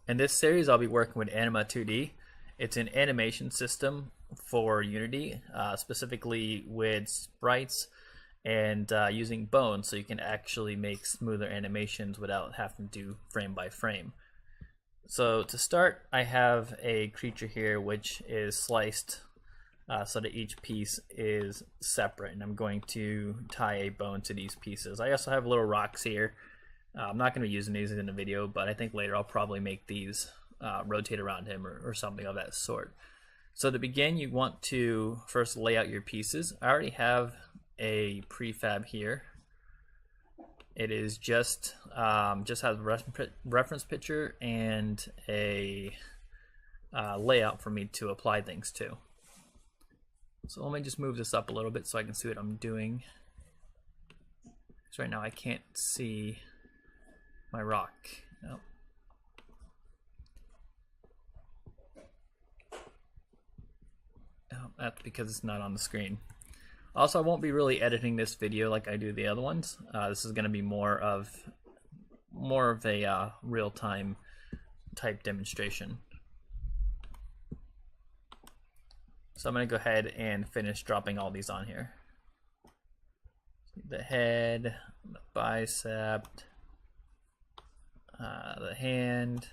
In this series, I'll be working with Anima2D. It's an animation system for Unity, specifically with sprites and using bones, so you can actually make smoother animations without having to do frame by frame. So to start, I have a creature here which is sliced so that each piece is separate, and I'm going to tie a bone to these pieces. I also have little rocks here. I'm not going to be using these in the video, but I think later I'll probably make these rotate around him or something of that sort. So to begin, you want to first lay out your pieces. I already have a prefab here. It is just has a reference picture and a layout for me to apply things to. So let me just move this up a little bit so I can see what I'm doing. So right now I can't see my rock. Nope. Oh, that's because it's not on the screen. Also, I won't be really editing this video like I do the other ones. This is going to be more of a real-time type demonstration. So I'm going to go ahead and finish dropping all these on here. The head, the bicep, the hand.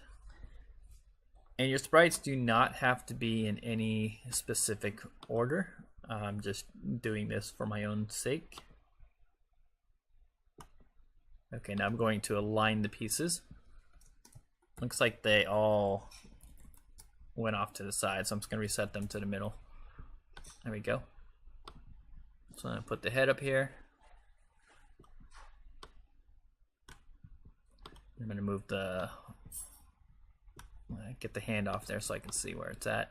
And your sprites do not have to be in any specific order. I'm just doing this for my own sake. Okay, now I'm going to align the pieces. Looks like they all went off to the side, so I'm just going to reset them to the middle. There we go. So I'm going to put the head up here. I'm going to move get the hand off there so I can see where it's at.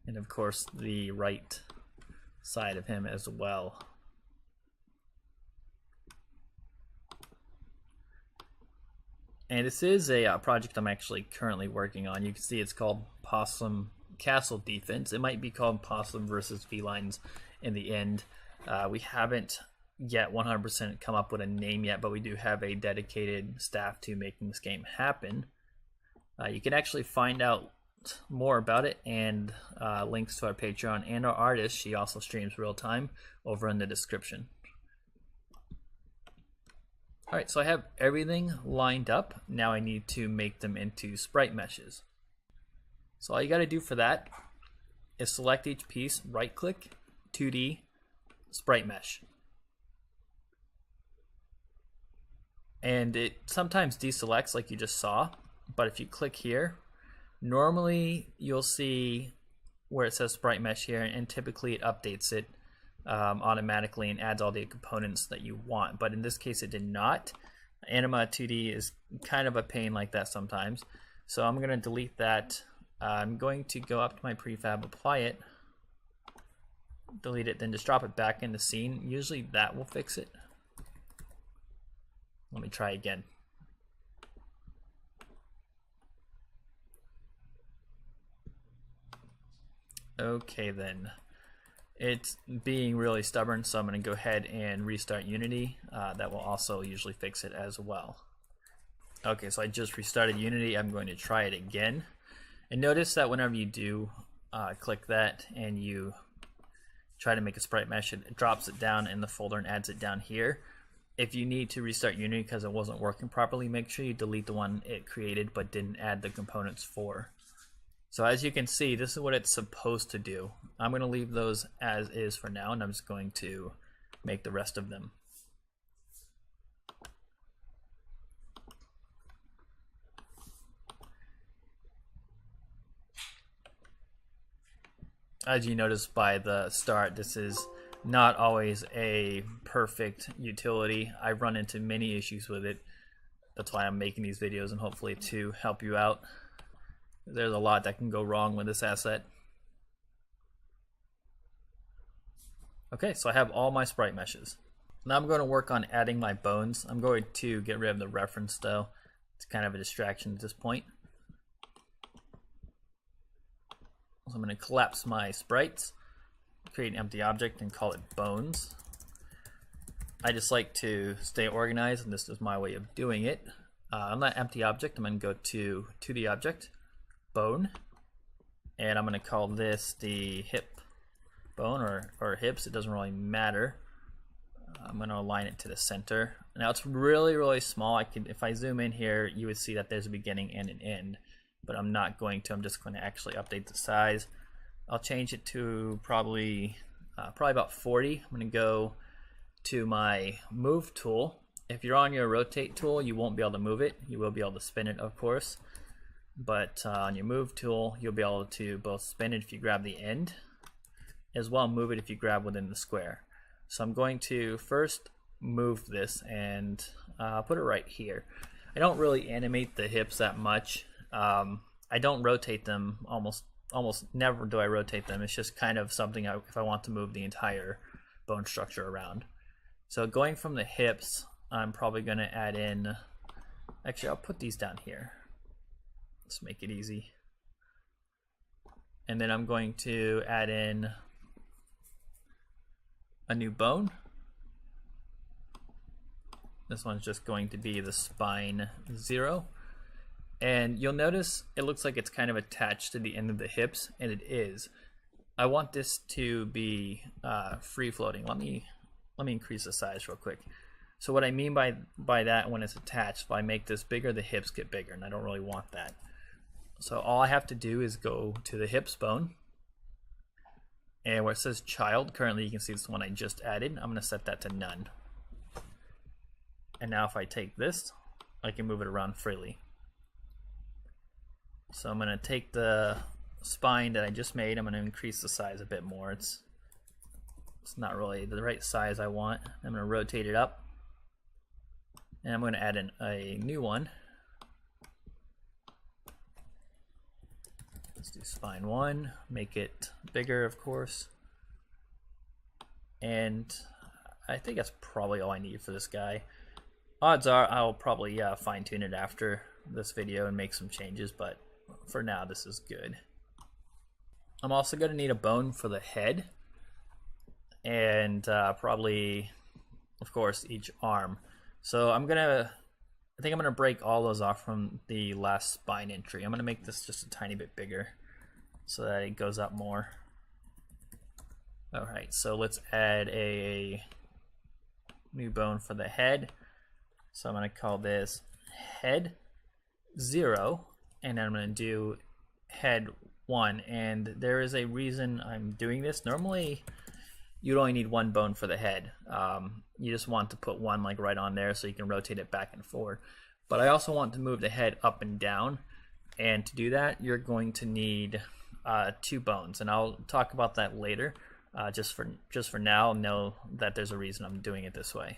And of course the right side of him as well. And this is a project I'm actually currently working on. You can see it's called Possum Castle Defense. It might be called Possum versus Felines in the end. We haven't yet 100% come up with a name yet, but we do have a dedicated staff to making this game happen. You can actually find out more about it and links to our Patreon and our artist. She also streams real time over in the description. Alright, so I have everything lined up. Now I need to make them into sprite meshes. So all you got to do for that is select each piece, right click, 2D, sprite mesh. And it sometimes deselects like you just saw, but if you click here, normally you'll see where it says sprite mesh here, and typically it updates it automatically and adds all the components that you want. But in this case it did not. Anima2D is kind of a pain like that sometimes. So I'm going to delete that. I'm going to go up to my prefab, apply it, delete it, then just drop it back in the scene. Usually that will fix it. Let me try again. Okay then, it's being really stubborn, so I'm going to go ahead and restart Unity. That will also usually fix it as well. Okay, so I just restarted Unity. I'm going to try it again. And notice that whenever you do click that and you try to make a sprite mesh, it drops it down in the folder and adds it down here. If you need to restart Unity because it wasn't working properly, make sure you delete the one it created but didn't add the components for. So as you can see, this is what it's supposed to do. I'm going to leave those as is for now, and I'm just going to make the rest of them. As you notice by the start, this is not always a perfect utility. I've run into many issues with it. That's why I'm making these videos, and hopefully to help you out. There's a lot that can go wrong with this asset. Okay, so I have all my sprite meshes. Now I'm going to work on adding my bones. I'm going to get rid of the reference though. It's kind of a distraction at this point. So I'm going to collapse my sprites, create an empty object, and call it bones. I just like to stay organized, and this is my way of doing it. On that empty object, I'm going to go to the object, bone, and I'm going to call this the hip bone or hips. It doesn't really matter. I'm going to align it to the center. Now it's really small. If I zoom in here, you would see that there's a beginning and an end, but I'm not going to. I'm just going to actually update the size. I'll change it to probably about 40. I'm going to go to my move tool. If you're on your rotate tool, you won't be able to move it. You will be able to spin it, of course, but on your move tool, you'll be able to both spin it if you grab the end, as well move it if you grab within the square. So I'm going to first move this and put it right here. I don't really animate the hips that much. I don't rotate them. Almost never do I rotate them. It's just kind of something if I want to move the entire bone structure around. So going from the hips, I'm probably going to add in, actually I'll put these down here. Let's make it easy. And then I'm going to add in a new bone. This one's just going to be the spine 0. And you'll notice it looks like it's kind of attached to the end of the hips, and it is. I want this to be free floating. Let me increase the size real quick. So what I mean by that, when it's attached, if I make this bigger, the hips get bigger, and I don't really want that. So all I have to do is go to the hips bone, and where it says child, currently you can see this one I just added. I'm going to set that to none. And now if I take this, I can move it around freely. So I'm going to take the spine that I just made, I'm going to increase the size a bit more. It's not really the right size I want. I'm going to rotate it up, and I'm going to add in a new one. Let's do spine 1, make it bigger, of course. And I think that's probably all I need for this guy. Odds are I'll probably fine tune it after this video and make some changes, but for now this is good. I'm also going to need a bone for the head, and probably, of course, each arm. So I think I'm gonna break all those off from the last spine entry. I'm gonna make this just a tiny bit bigger so that it goes up more. Alright, so let's add a new bone for the head. So I'm gonna call this head 0, and then I'm gonna do head 1. And there is a reason I'm doing this. Normally you'd only need one bone for the head. You just want to put one like right on there so you can rotate it back and forward. But I also want to move the head up and down, and to do that you're going to need 2 bones, and I'll talk about that later. Just for now, know that there's a reason I'm doing it this way.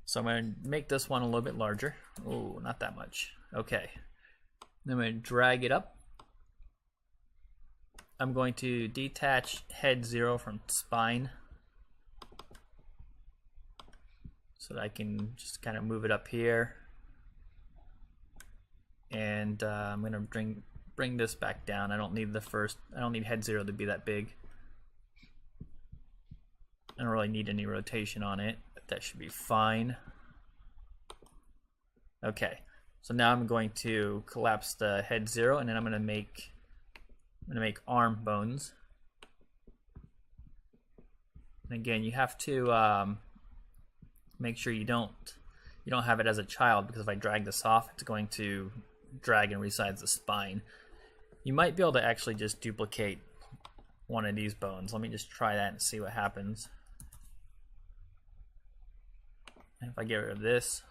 So I'm going to make this one a little bit larger. Oh, not that much. Okay. Then I'm going to drag it up. I'm going to detach head 0 from spine so that I can just kind of move it up here. And I'm going to bring this back down. I don't need head 0 to be that big. I don't really need any rotation on it, but that should be fine. Okay, so now I'm going to collapse the head 0, and then I'm going to make arm bones. And again, you have to make sure you don't have it as a child, because if I drag this off, it's going to drag and resize the spine. You might be able to actually just duplicate one of these bones. Let me just try that and see what happens. And if I get rid of this,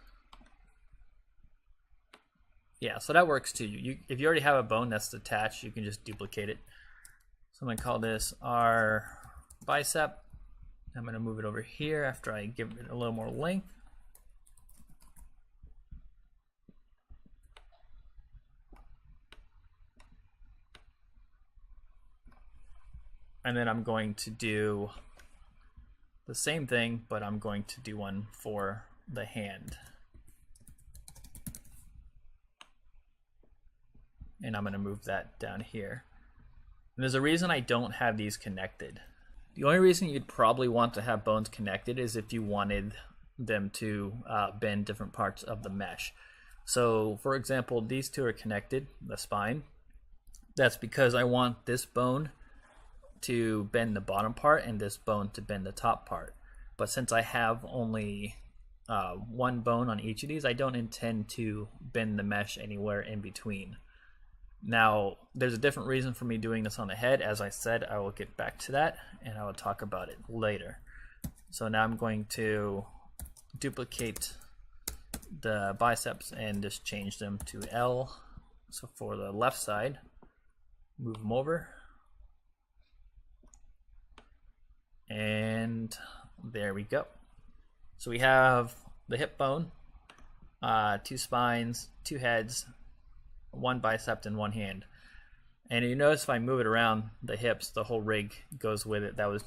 yeah, so that works too. If you already have a bone that's attached, you can just duplicate it. So I'm going to call this our bicep. I'm going to move it over here after I give it a little more length. And then I'm going to do the same thing, but I'm going to do one for the hand. and I'm going to move that down here. And there's a reason I don't have these connected. The only reason you'd probably want to have bones connected is if you wanted them to bend different parts of the mesh. So for example, these two are connected, the spine. That's because I want this bone to bend the bottom part and this bone to bend the top part. But since I have only one bone on each of these, I don't intend to bend the mesh anywhere in between. Now, there's a different reason for me doing this on the head. As I said, I will get back to that and I will talk about it later. So now I'm going to duplicate the biceps and just change them to L. So for the left side, move them over. And there we go. So we have the hip bone, 2 spines, 2 heads, 1 bicep, and 1 hand. And you notice if I move it around the hips, the whole rig goes with it. That was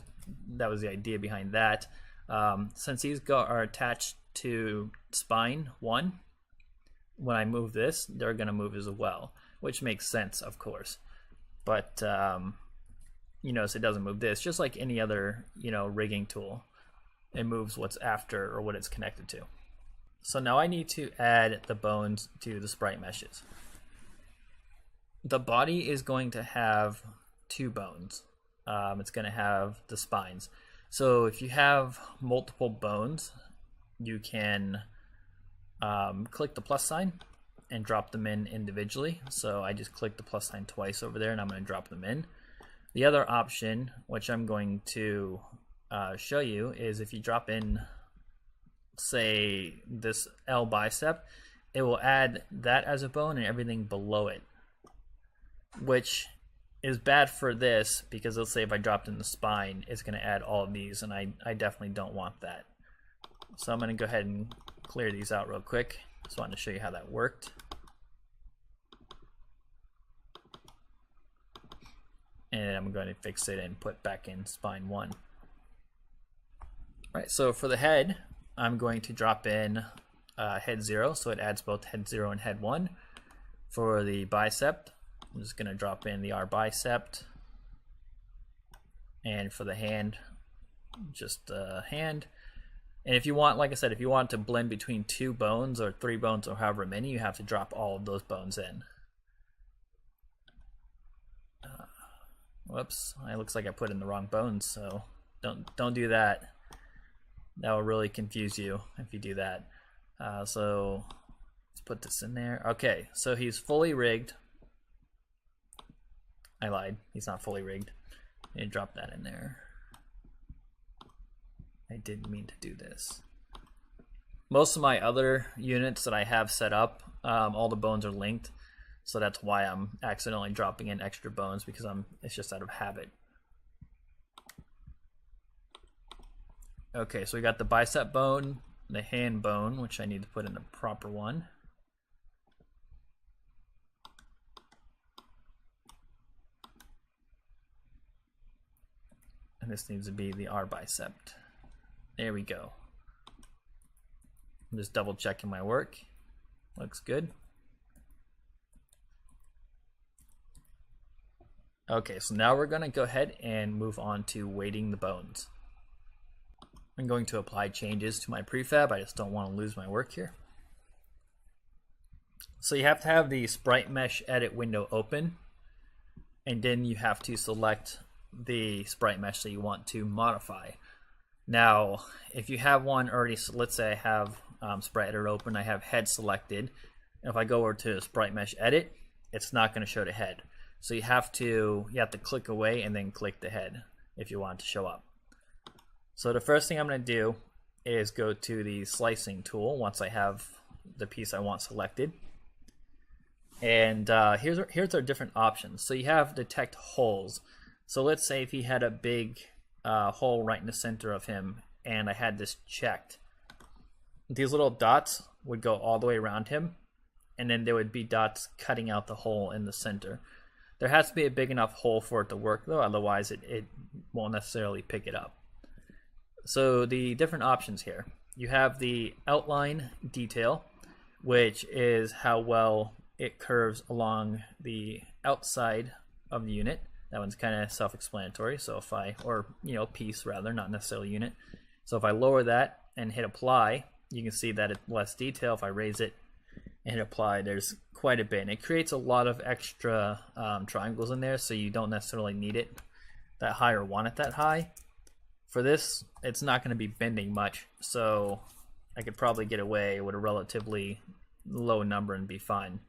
the idea behind that. Since these are attached to spine 1, when I move this, they're going to move as well, which makes sense, of course. But you notice it doesn't move this, just like any other rigging tool. It moves what's after or what it's connected to. So now I need to add the bones to the sprite meshes. The body is going to have 2 bones. It's going to have the spines. So if you have multiple bones, you can click the plus sign and drop them in individually. So I just click the plus sign twice over there and I'm going to drop them in. The other option, which I'm going to show you, is if you drop in, say, this L bicep, it will add that as a bone and everything below it, which is bad for this because let's say if I dropped in the spine, it's going to add all of these, and I definitely don't want that. So I'm going to go ahead and clear these out real quick. Just wanted to show you how that worked. And I'm going to fix it and put back in spine 1. All right, so for the head, I'm going to drop in head 0, so it adds both head 0 and head 1. For the bicep, I'm just going to drop in the R bicep. And for the hand, just hand. And if you want, like I said, if you want to blend between 2 bones or 3 bones or however many, you have to drop all of those bones in. Whoops, it looks like I put in the wrong bones, so don't do that. That will really confuse you if you do that. So let's put this in there. Okay, so he's fully rigged. I lied, he's not fully rigged. And drop that in there. I didn't mean to do this. Most of my other units that I have set up, all the bones are linked. So that's why I'm accidentally dropping in extra bones, because it's just out of habit. Okay, so we got the bicep bone, the hand bone, which I need to put in the proper one. And this needs to be the R bicep. There we go. I'm just double checking my work. Looks good. Okay, so now we're going to go ahead and move on to weighting the bones. I'm going to apply changes to my prefab. I just don't want to lose my work here. So you have to have the sprite mesh edit window open, and then you have to select the sprite mesh that you want to modify. Now, if you have one already, so let's say I have sprite editor open, I have head selected. If I go over to sprite mesh edit, it's not going to show the head. So you have to click away and then click the head if you want it to show up. So the first thing I'm going to do is go to the slicing tool once I have the piece I want selected. And here's our different options. So you have detect holes. So let's say if he had a big hole right in the center of him and I had this checked, these little dots would go all the way around him, and then there would be dots cutting out the hole in the center. There has to be a big enough hole for it to work though, otherwise it won't necessarily pick it up. So the different options here. You have the outline detail, which is how well it curves along the outside of the unit. That one's kind of self-explanatory. So if I, or piece rather, not necessarily unit. So if I lower that and hit apply, you can see that it's less detail. If I raise it and hit apply, there's quite a bit. And it creates a lot of extra triangles in there, so you don't necessarily need it that high or want it that high. For this, it's not going to be bending much, so I could probably get away with a relatively low number and be fine.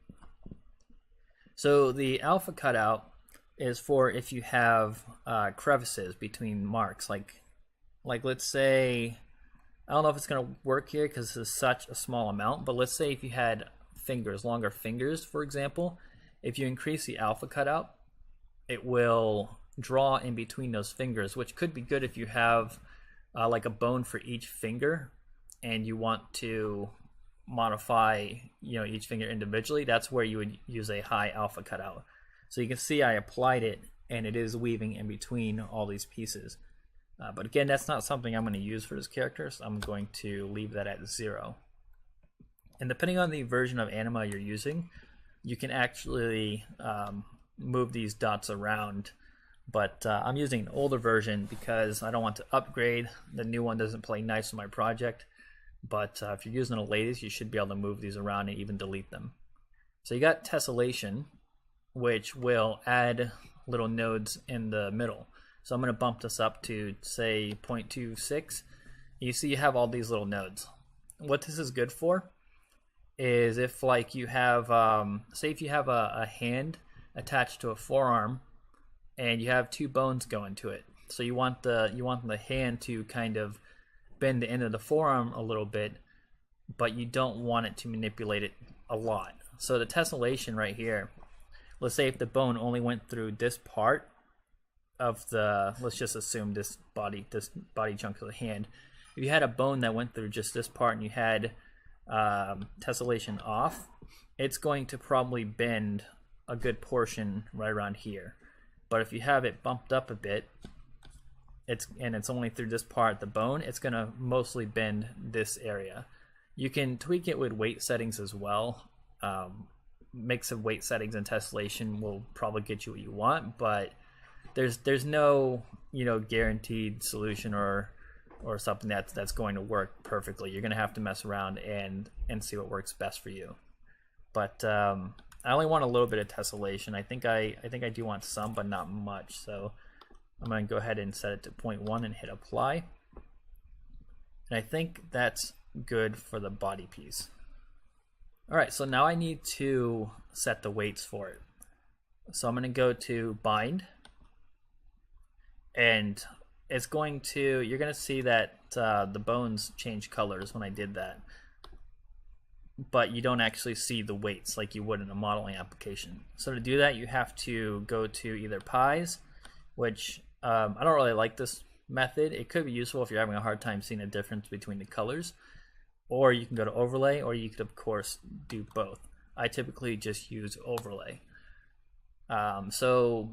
So the alpha cutout is for if you have crevices between marks, like let's say, I don't know if it's going to work here because this is such a small amount, but let's say if you had fingers, longer fingers, for example, if you increase the alpha cutout, it will draw in between those fingers, which could be good if you have like a bone for each finger and you want to modify each finger individually. That's where you would use a high alpha cutout. So you can see I applied it and it is weaving in between all these pieces. But again, that's not something I'm going to use for this character, so I'm going to leave that at 0. And depending on the version of Anima you're using, you can actually move these dots around. But I'm using an older version because I don't want to upgrade. The new one doesn't play nice with my project. But if you're using the latest, you should be able to move these around and even delete them. So you got tessellation, which will add little nodes in the middle. So I'm going to bump this up to, say, 0.26. You see you have all these little nodes. What this is good for is if, like, you have, say if you have a hand attached to a forearm and you have 2 bones going to it. So you want the hand to kind of bend the end of the forearm a little bit, but you don't want it to manipulate it a lot. So the tessellation right here, let's say if the bone only went through this part of the, let's just assume this body chunk of the hand. If you had a bone that went through just this part and you had tessellation off, it's going to probably bend a good portion right around here. But if you have it bumped up a bit, it's only through this part, the bone, it's going to mostly bend this area. You can tweak it with weight settings as well. Mix of weight settings and tessellation will probably get you what you want, but there's no guaranteed solution or something that's going to work perfectly. You're going to have to mess around and see what works best for you. But I only want a little bit of tessellation. I think I do want some, but not much. So I'm going to go ahead and set it to 0.1 and hit apply. And I think that's good for the body piece. All right, so now I need to set the weights for it. So I'm going to go to bind, and it's going to, you're going to see that the bones change colors when I did that, but you don't actually see the weights like you would in a modeling application. So to do that, you have to go to either pies, which I don't really like this method. It could be useful if you're having a hard time seeing a difference between the colors, or you can go to overlay, or you could of course do both. I typically just use overlay. So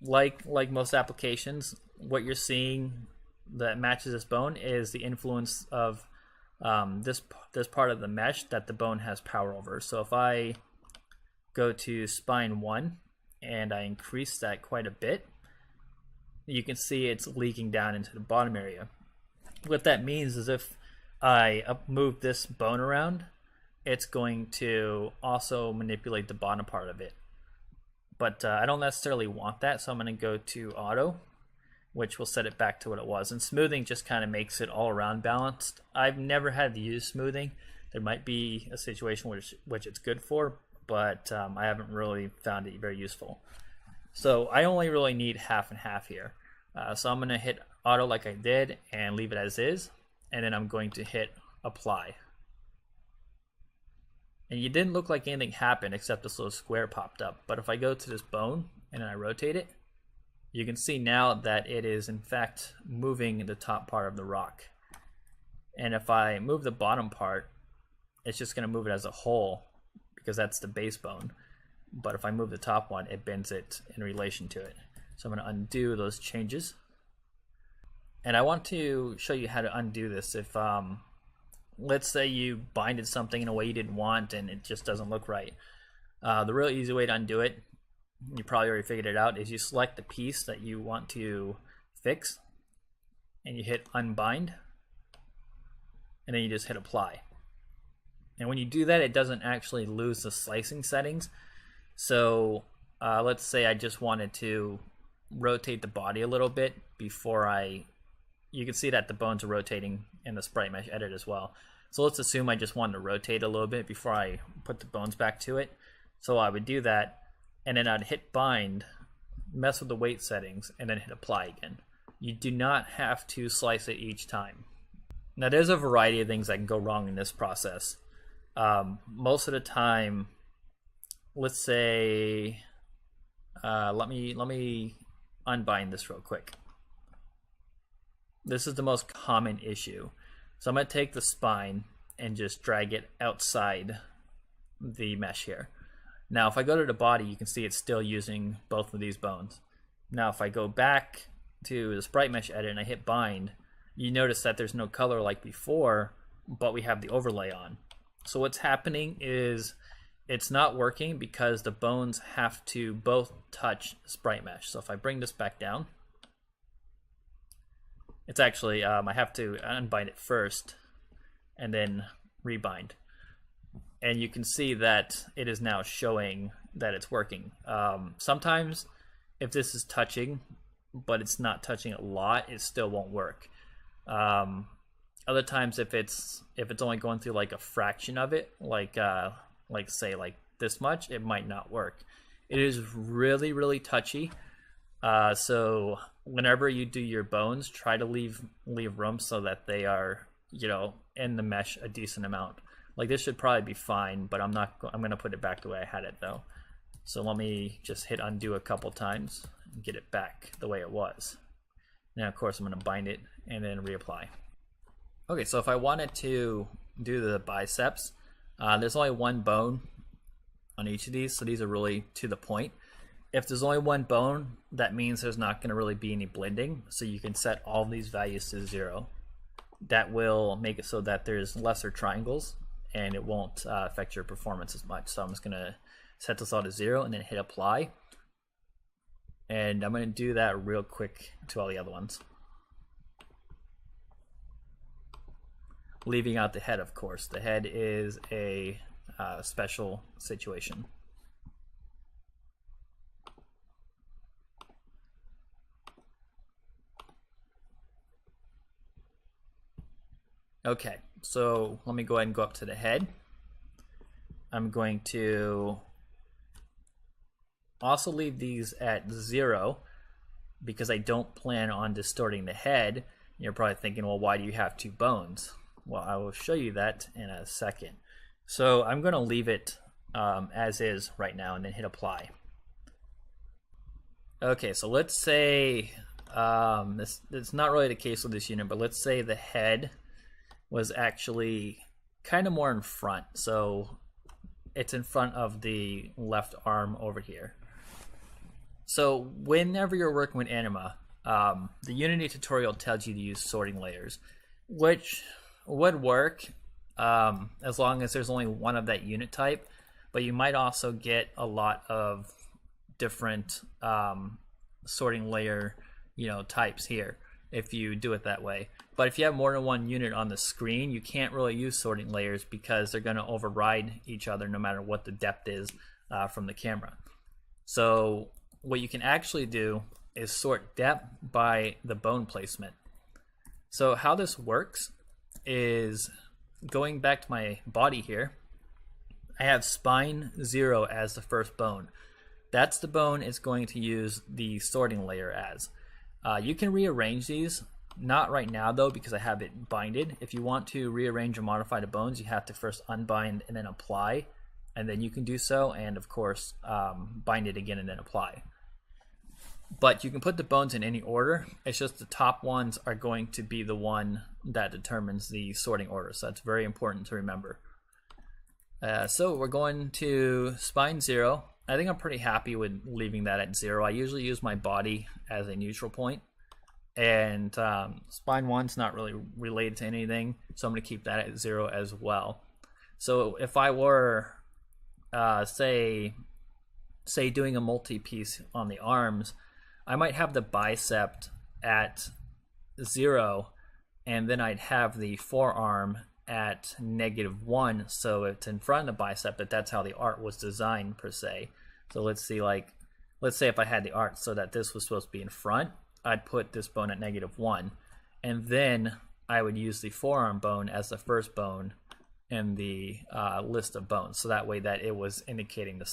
like most applications, what you're seeing that matches this bone is the influence of this part of the mesh that the bone has power over. So if I go to spine 1 and I increase that quite a bit, you can see it's leaking down into the bottom area. What that means is if I move this bone around, it's going to also manipulate the bottom part of it. But I don't necessarily want that, so I'm going to go to auto, which will set it back to what it was. And smoothing just kind of makes it all around balanced. I've never had to use smoothing. There might be a situation which it's good for, but I haven't really found it very useful. So I only really need half and half here. So I'm going to hit auto like I did and leave it as is, and then I'm going to hit apply. And it didn't look like anything happened except this little square popped up. But if I go to this bone and I rotate it, you can see now that it is in fact moving the top part of the rock. And if I move the bottom part, it's just going to move it as a whole because that's the base bone. But if I move the top one, it bends it in relation to it. So I'm going to undo those changes. And I want to show you how to undo this. If let's say you binded something in a way you didn't want and it just doesn't look right. The real easy way to undo it, you probably already figured it out, is you select the piece that you want to fix and you hit unbind, and then you just hit apply. And when you do that, it doesn't actually lose the slicing settings. So let's say I just wanted to rotate the body a little bit before you can see that the bones are rotating in the sprite mesh edit as well. So let's assume I just wanted to rotate a little bit before I put the bones back to it. So I would do that, and then I'd hit bind, mess with the weight settings, and then hit apply again. You do not have to slice it each time. Now there's a variety of things that can go wrong in this process. Most of the time, let's say, let me unbind this real quick. This is the most common issue. So I'm going to take the spine and just drag it outside the mesh here. Now if I go to the body, you can see it's still using both of these bones. Now if I go back to the sprite mesh edit and I hit bind, you notice that there's no color like before, but we have the overlay on. So what's happening is it's not working because the bones have to both touch sprite mesh. So if I bring this back down, it's actually, I have to unbind it first and then rebind. And you can see that it is now showing that it's working. Sometimes if this is touching, but it's not touching a lot, it still won't work. Other times if it's only going through like a fraction of it, like say like this much, it might not work. It is really, really touchy. So whenever you do your bones, try to leave room so that they are, in the mesh a decent amount. Like this should probably be fine, but I'm going to put it back the way I had it though. So let me just hit undo a couple times and get it back the way it was. Now of course I'm going to bind it and then reapply. Okay, so if I wanted to do the biceps, there's only one bone on each of these, so these are really to the point. If there's only one bone, that means there's not going to really be any blending, so you can set all of these values to 0. That will make it so that there's lesser triangles and it won't affect your performance as much. So I'm just going to set this all to 0 and then hit apply. And I'm going to do that real quick to all the other ones. Leaving out the head, of course. The head is a special situation. Okay, so let me go ahead and go up to the head. I'm going to also leave these at 0 because I don't plan on distorting the head. You're probably thinking, well, why do you have 2 bones? Well, I will show you that in a second. So I'm going to leave it as is right now and then hit apply. Okay, so let's say, it's not really the case with this unit, but let's say the head was actually kind of more in front. So it's in front of the left arm over here. So whenever you're working with Anima, the Unity tutorial tells you to use sorting layers, which would work as long as there's only one of that unit type, but you might also get a lot of different sorting layer types here if you do it that way. But if you have more than one unit on the screen, you can't really use sorting layers because they're going to override each other no matter what the depth is from the camera. So what you can actually do is sort depth by the bone placement. So how this works is, going back to my body here, I have spine 0 as the first bone. That's the bone it's going to use the sorting layer as. You can rearrange these, not right now though because I have it binded. If you want to rearrange or modify the bones, you have to first unbind and then apply, and then you can do so, and of course bind it again and then apply. But you can put the bones in any order. It's just the top ones are going to be the one that determines the sorting order. So that's very important to remember. So we're going to spine 0. I think I'm pretty happy with leaving that at 0. I usually use my body as a neutral point. And spine 1's not really related to anything, so I'm going to keep that at 0 as well. So if I were say doing a multi-piece on the arms, I might have the bicep at 0, and then I'd have the forearm at -1, so it's in front of the bicep, but that's how the art was designed per se. So let's say if I had the art so that this was supposed to be in front, I'd put this bone at -1, and then I would use the forearm bone as the first bone in the list of bones, so that way that it was indicating the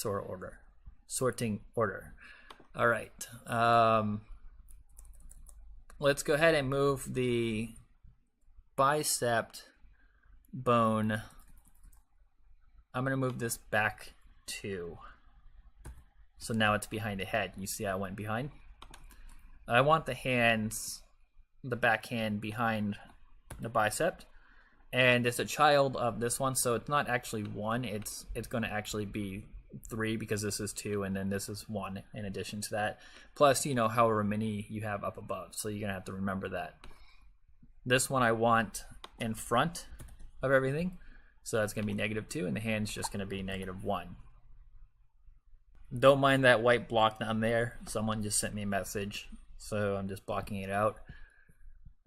sorting order. All right, let's go ahead and move the bicep bone. I'm going to move this back 2. So now it's behind the head. You see I went behind? I want the hands, the back hand behind the bicep. And it's a child of this one, so it's not actually 1. It's going to actually be 3 because this is 2 and then this is 1 in addition to that. Plus, you know, however many you have up above. So you're going to have to remember that. This one I want in front of everything. So that's going to be -2 and the hand's just going to be -1. Don't mind that white block down there. Someone just sent me a message, so I'm just blocking it out.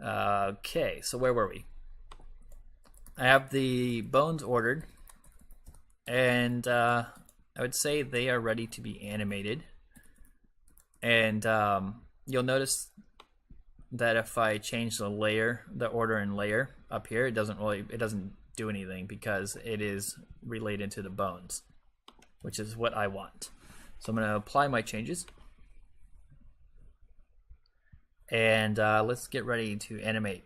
Okay, so where were we? I have the bones ordered, and I would say they are ready to be animated. And you'll notice that if I change the order in layer up here, it doesn't do anything because it is related to the bones, which is what I want. So I'm going to apply my changes. And let's get ready to animate.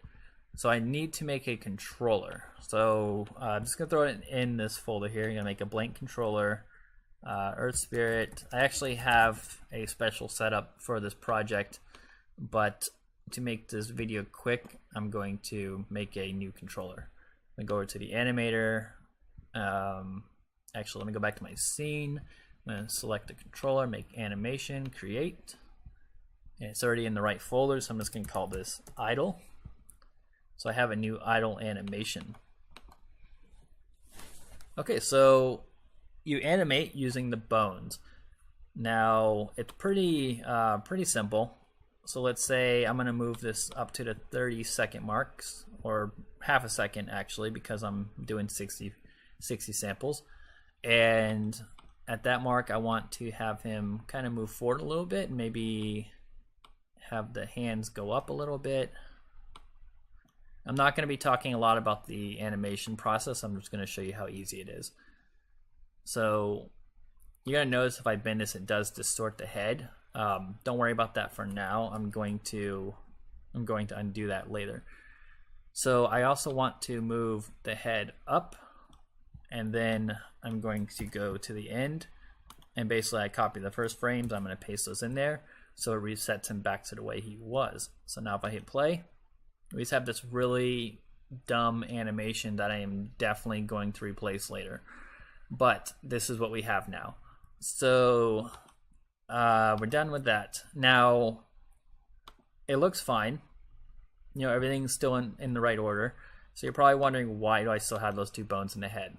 So I need to make a controller. So I'm just going to throw it in this folder here. I'm going to make a blank controller, Earth Spirit. I actually have a special setup for this project, but to make this video quick, I'm going to make a new controller. I'm going to go over to the animator. Actually, let me go back to my scene. I'm going to select the controller, make animation, create. And it's already in the right folder, so I'm just going to call this idle. So I have a new idle animation. Okay, so you animate using the bones. Now it's pretty simple. So let's say I'm going to move this up to the 30-second marks, or half a second actually, because I'm doing 60 samples. And at that mark, I want to have him kind of move forward a little bit, and maybe have the hands go up a little bit. I'm not going to be talking a lot about the animation process. I'm just going to show you how easy it is. So you're going to notice if I bend this, it does distort the head. Don't worry about that for now. I'm going to undo that later. So I also want to move the head up, and then I'm going to go to the end, and basically I copy the first frames. I'm going to paste those in there, so it resets him back to the way he was. So now if I hit play, we just have this really dumb animation that I am definitely going to replace later. But this is what we have now. So we're done with that. Now it looks fine. You know, everything's still in the right order. So you're probably wondering, why do I still have those 2 bones in the head?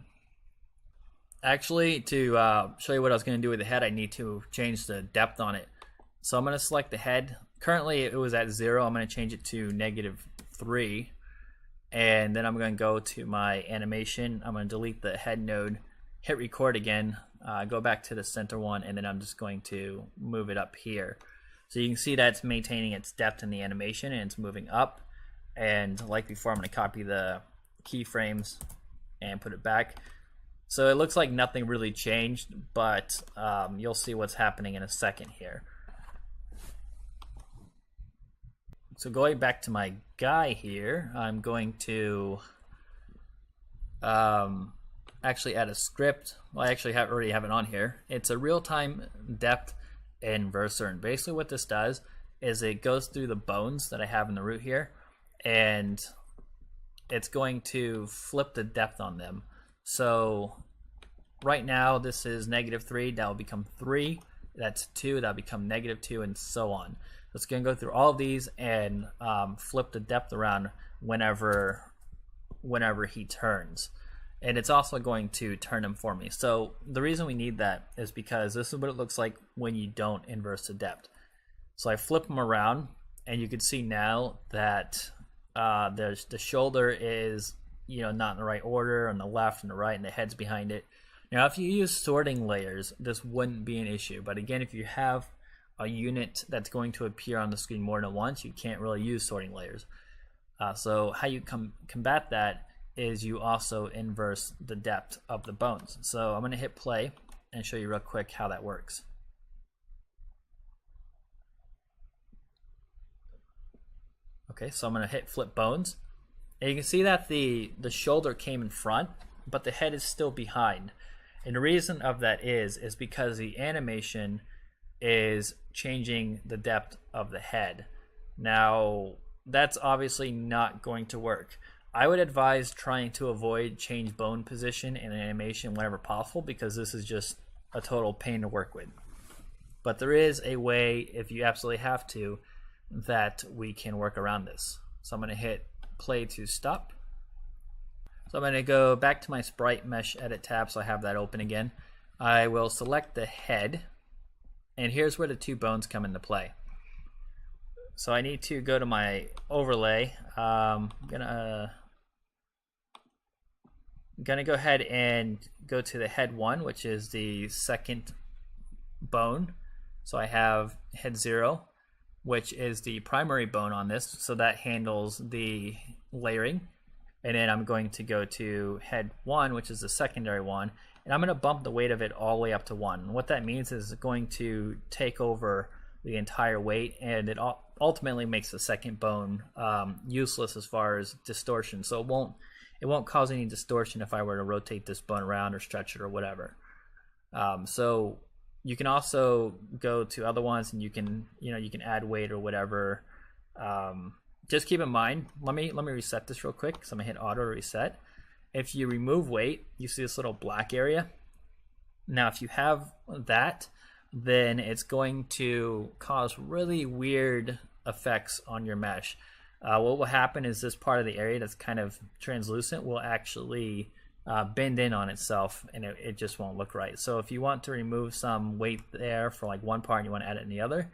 Actually, to show you what I was going to do with the head, I need to change the depth on it. So I'm going to select the head. Currently it was at 0. I'm going to change it to -3. And then I'm going to go to my animation. I'm going to delete the head node, hit record again, go back to the center one, and then I'm just going to move it up here. So you can see that it's maintaining its depth in the animation, and it's moving up. And like before, I'm going to copy the keyframes and put it back. So it looks like nothing really changed, but you'll see what's happening in a second here. So going back to my guy here, I'm going to actually add a script. Well, I actually already have it on here. It's a real-time depth inverser, and basically what this does is it goes through the bones that I have in the root here, and it's going to flip the depth on them. So right now this is -3, that will become 3, that's 2, that'll become -2, and so on. It's going to go through all of these and flip the depth around whenever he turns. and it's also going to turn them for me. So the reason we need that is because this is what it looks like when you don't inverse the depth. So I flip them around, and you can see now that the shoulder is not in the right order, on the left and the right, and the head's behind it. Now if you use sorting layers, this wouldn't be an issue, but again, if you have a unit that's going to appear on the screen more than once, you can't really use sorting layers. So how you combat that is you also inverse the depth of the bones. So I'm going to hit play and show you real quick how that works. Okay, so I'm going to hit flip bones, and you can see that the shoulder came in front, but the head is still behind. And the reason of that is because the animation is changing the depth of the head. Now, that's obviously not going to work. I would advise trying to avoid change bone position in an animation whenever possible, because this is just a total pain to work with. But there is a way, if you absolutely have to, that we can work around this. So I'm going to hit play to stop. So I'm going to go back to my sprite mesh edit tab, so I have that open again. I will select the head, and here's where the two bones come into play. So I need to go to my overlay. I'm gonna go ahead and go to the head 1, which is the second bone. So I have head 0, which is the primary bone on this, so that handles the layering. And then I'm going to go to head 1, which is the secondary one, and I'm going to bump the weight of it all the way up to 1. And what that means is it's going to take over the entire weight, and it ultimately makes the second bone useless as far as distortion. So it won't cause any distortion if I were to rotate this bone around or stretch it or whatever. So you can also go to other ones, and you can add weight or whatever. Just keep in mind, let me reset this real quick. So I'm gonna hit auto reset. If you remove weight, you see this little black area. Now if you have that, then it's going to cause really weird effects on your mesh. What will happen is this part of the area that's kind of translucent will actually bend in on itself, and it just won't look right. So if you want to remove some weight there for like one part and you want to add it in the other,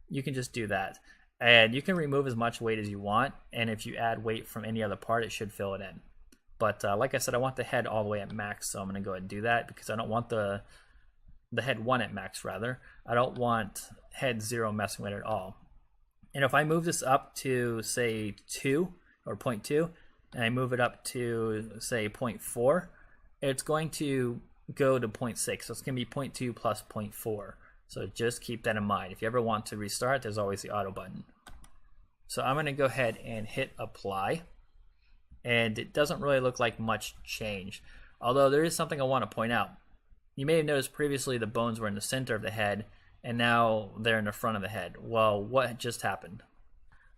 you can just do that. And you can remove as much weight as you want, and if you add weight from any other part, it should fill it in. But like I said, I want the head all the way at max, so I'm going to go ahead and do that, because I don't want the head 1 at max, rather. I don't want head 0 messing with it at all. And if I move this up to, say, 2 or 0.2, and I move it up to, say, 0.4, it's going to go to 0.6. So it's going to be 0.2 plus 0.4. So just keep that in mind. If you ever want to restart, there's always the auto button. So I'm going to go ahead and hit apply. And it doesn't really look like much change. Although there is something I want to point out. You may have noticed previously the bones were in the center of the head, and now they're in the front of the head. Well, what just happened?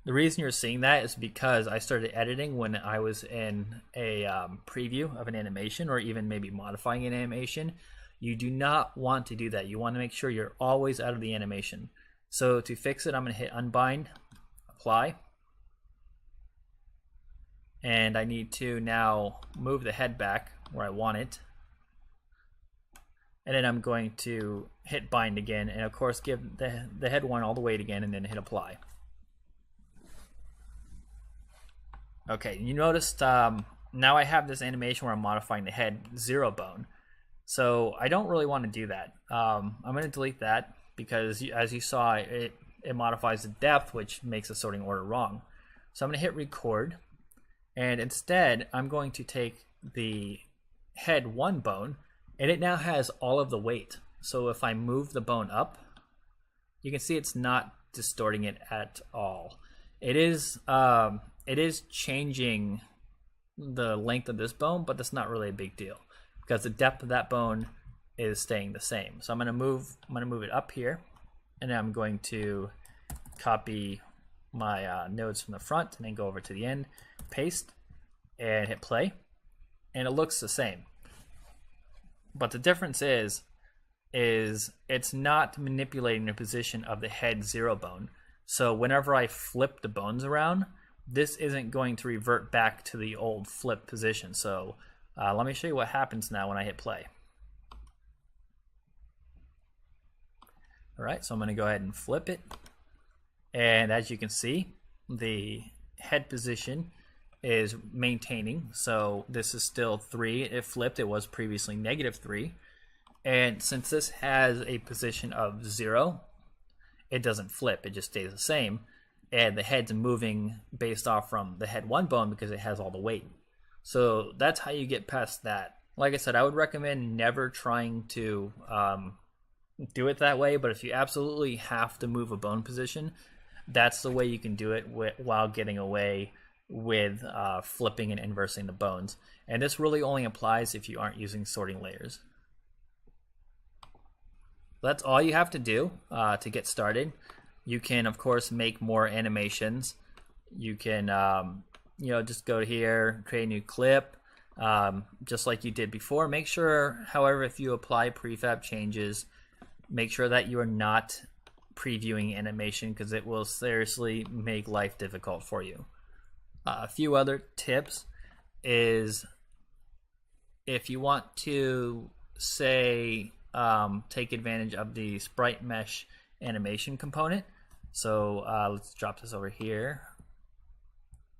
The reason you're seeing that is because I started editing when I was in a preview of an animation, or even maybe modifying an animation. You do not want to do that. You want to make sure you're always out of the animation. So to fix it, I'm going to hit unbind, apply. And I need to now move the head back where I want it. And then I'm going to hit bind again, and of course give the head 1 all the weight again, and then hit apply. Okay, you noticed now I have this animation where I'm modifying the head 0 bone. So I don't really want to do that. I'm going to delete that, because as you saw, it modifies the depth, which makes the sorting order wrong. So I'm going to hit record, and instead I'm going to take the head 1 bone, and it now has all of the weight. So if I move the bone up, you can see it's not distorting it at all. It is changing the length of this bone, but that's not really a big deal, because the depth of that bone is staying the same. So I'm going to move it up here, and then I'm going to copy my nodes from the front, and then go over to the end, paste, and hit play, and it looks the same. But the difference is it's not manipulating the position of the head 0 bone. So whenever I flip the bones around, this isn't going to revert back to the old flip position. So Let me show you what happens now when I hit play. All right, so I'm going to go ahead and flip it. And as you can see, the head position is maintaining. So this is still 3. It flipped. It was previously -3. And since this has a position of 0, it doesn't flip. It just stays the same. And the head's moving based off from the head 1 bone because it has all the weight. So that's how you get past that. Like I said, I would recommend never trying to do it that way. But if you absolutely have to move a bone position, that's the way you can do it while getting away with flipping and inversing the bones. And this really only applies if you aren't using sorting layers. That's all you have to do to get started. You can, of course, make more animations. You can, just go here, create a new clip, just like you did before. Make sure, however, if you apply prefab changes, make sure that you are not previewing animation because it will seriously make life difficult for you. A few other tips is if you want to, say, take advantage of the sprite mesh animation component. So let's drop this over here.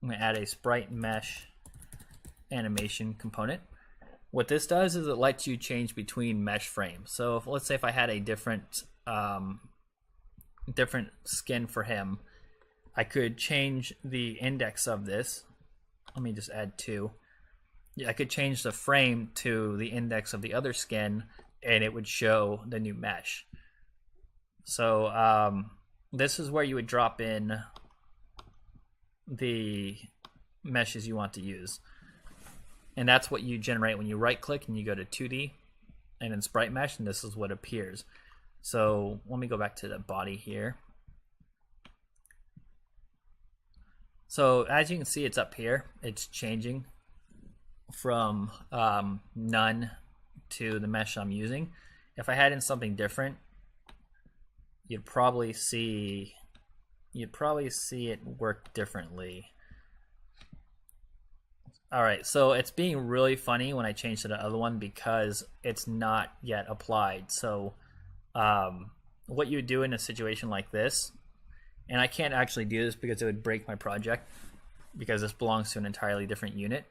I'm going to add a sprite mesh animation component. What this does is it lets you change between mesh frames. So let's say if I had a different skin for him, I could change the index of this. Let me just add 2. I could change the frame to the index of the other skin and it would show the new mesh. So this is where you would drop in the meshes you want to use. And that's what you generate when you right click and you go to 2D and then sprite mesh, and this is what appears. So let me go back to the body here. So as you can see, it's up here. It's changing from none to the mesh I'm using. If I had in something different, you'd probably see it work differently. All right, so it's being really funny when I change to the other one because it's not yet applied. So what you do in a situation like this, and I can't actually do this because it would break my project because this belongs to an entirely different unit.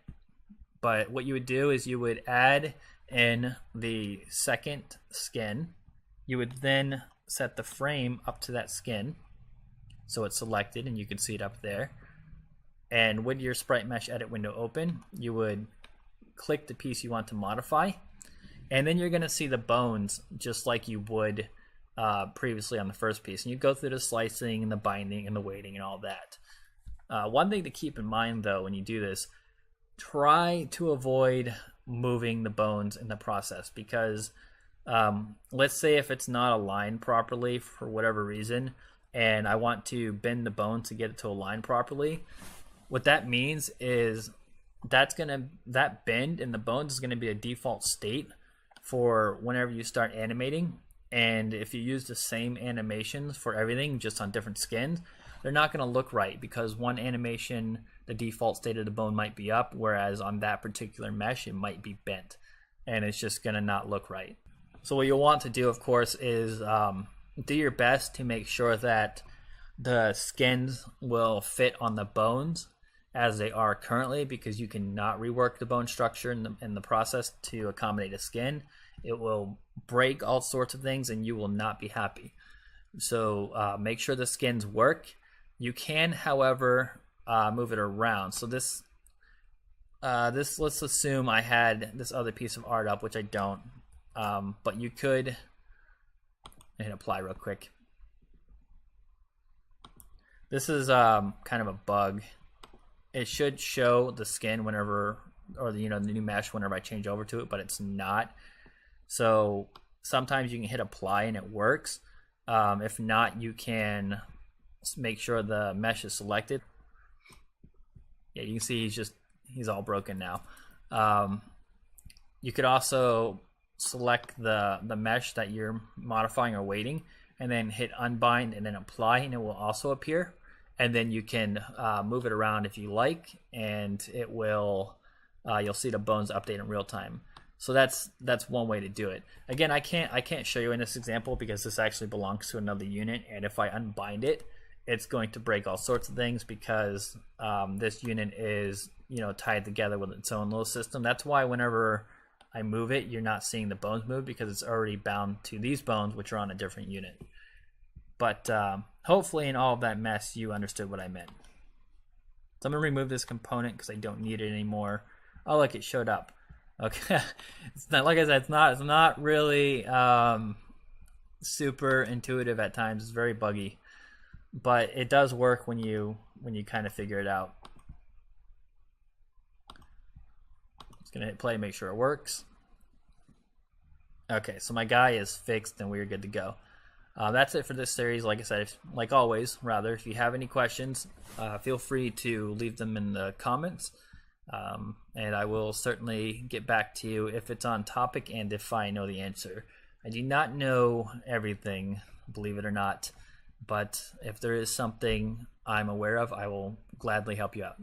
But what you would do is you would add in the second skin. You would then set the frame up to that skin so it's selected and you can see it up there. And with your sprite mesh edit window open, you would click the piece you want to modify, and then you're going to see the bones just like you would previously on the first piece. And you go through the slicing and the binding and the weighting and all that. One thing to keep in mind though when you do this, try to avoid moving the bones in the process because let's say if it's not aligned properly for whatever reason and I want to bend the bone to get it to align properly, what that means is that bend in the bones is going to be a default state for whenever you start animating. And if you use the same animations for everything just on different skins, they're not going to look right because one animation, the default state of the bone might be up, whereas on that particular mesh, it might be bent. And it's just going to not look right. So what you'll want to do, of course, is do your best to make sure that the skins will fit on the bones as they are currently, because you cannot rework the bone structure in the process to accommodate a skin. It will break all sorts of things and you will not be happy. So make sure the skins work. You can, however, move it around. So this let's assume I had this other piece of art up, which I don't, but you could, and apply real quick. This is kind of a bug. It should show the skin whenever, or the new mesh whenever I change over to it, but it's not. So sometimes you can hit apply and it works. If not, you can make sure the mesh is selected. Yeah, you can see he's all broken now. You could also select the mesh that you're modifying or weighting and then hit unbind and then apply, and it will also appear. And then you can move it around if you like, and it will you'll see the bones update in real time. So that's one way to do it. Again, I can't show you in this example because this actually belongs to another unit, and if I unbind it, it's going to break all sorts of things because this unit is tied together with its own little system. That's why whenever I move it, you're not seeing the bones move because it's already bound to these bones, which are on a different unit. But hopefully in all of that mess, you understood what I meant. So I'm going to remove this component because I don't need it anymore. Oh, look, it showed up. Okay, it's not, like I said, it's not really super intuitive at times. It's very buggy, but it does work when you kind of figure it out. Just gonna hit play, make sure it works. Okay, so my guy is fixed and we're good to go. That's it for this series. Like I said, like always, if you have any questions, feel free to leave them in the comments. And I will certainly get back to you if it's on topic and if I know the answer. I do not know everything, believe it or not, but if there is something I'm aware of, I will gladly help you out.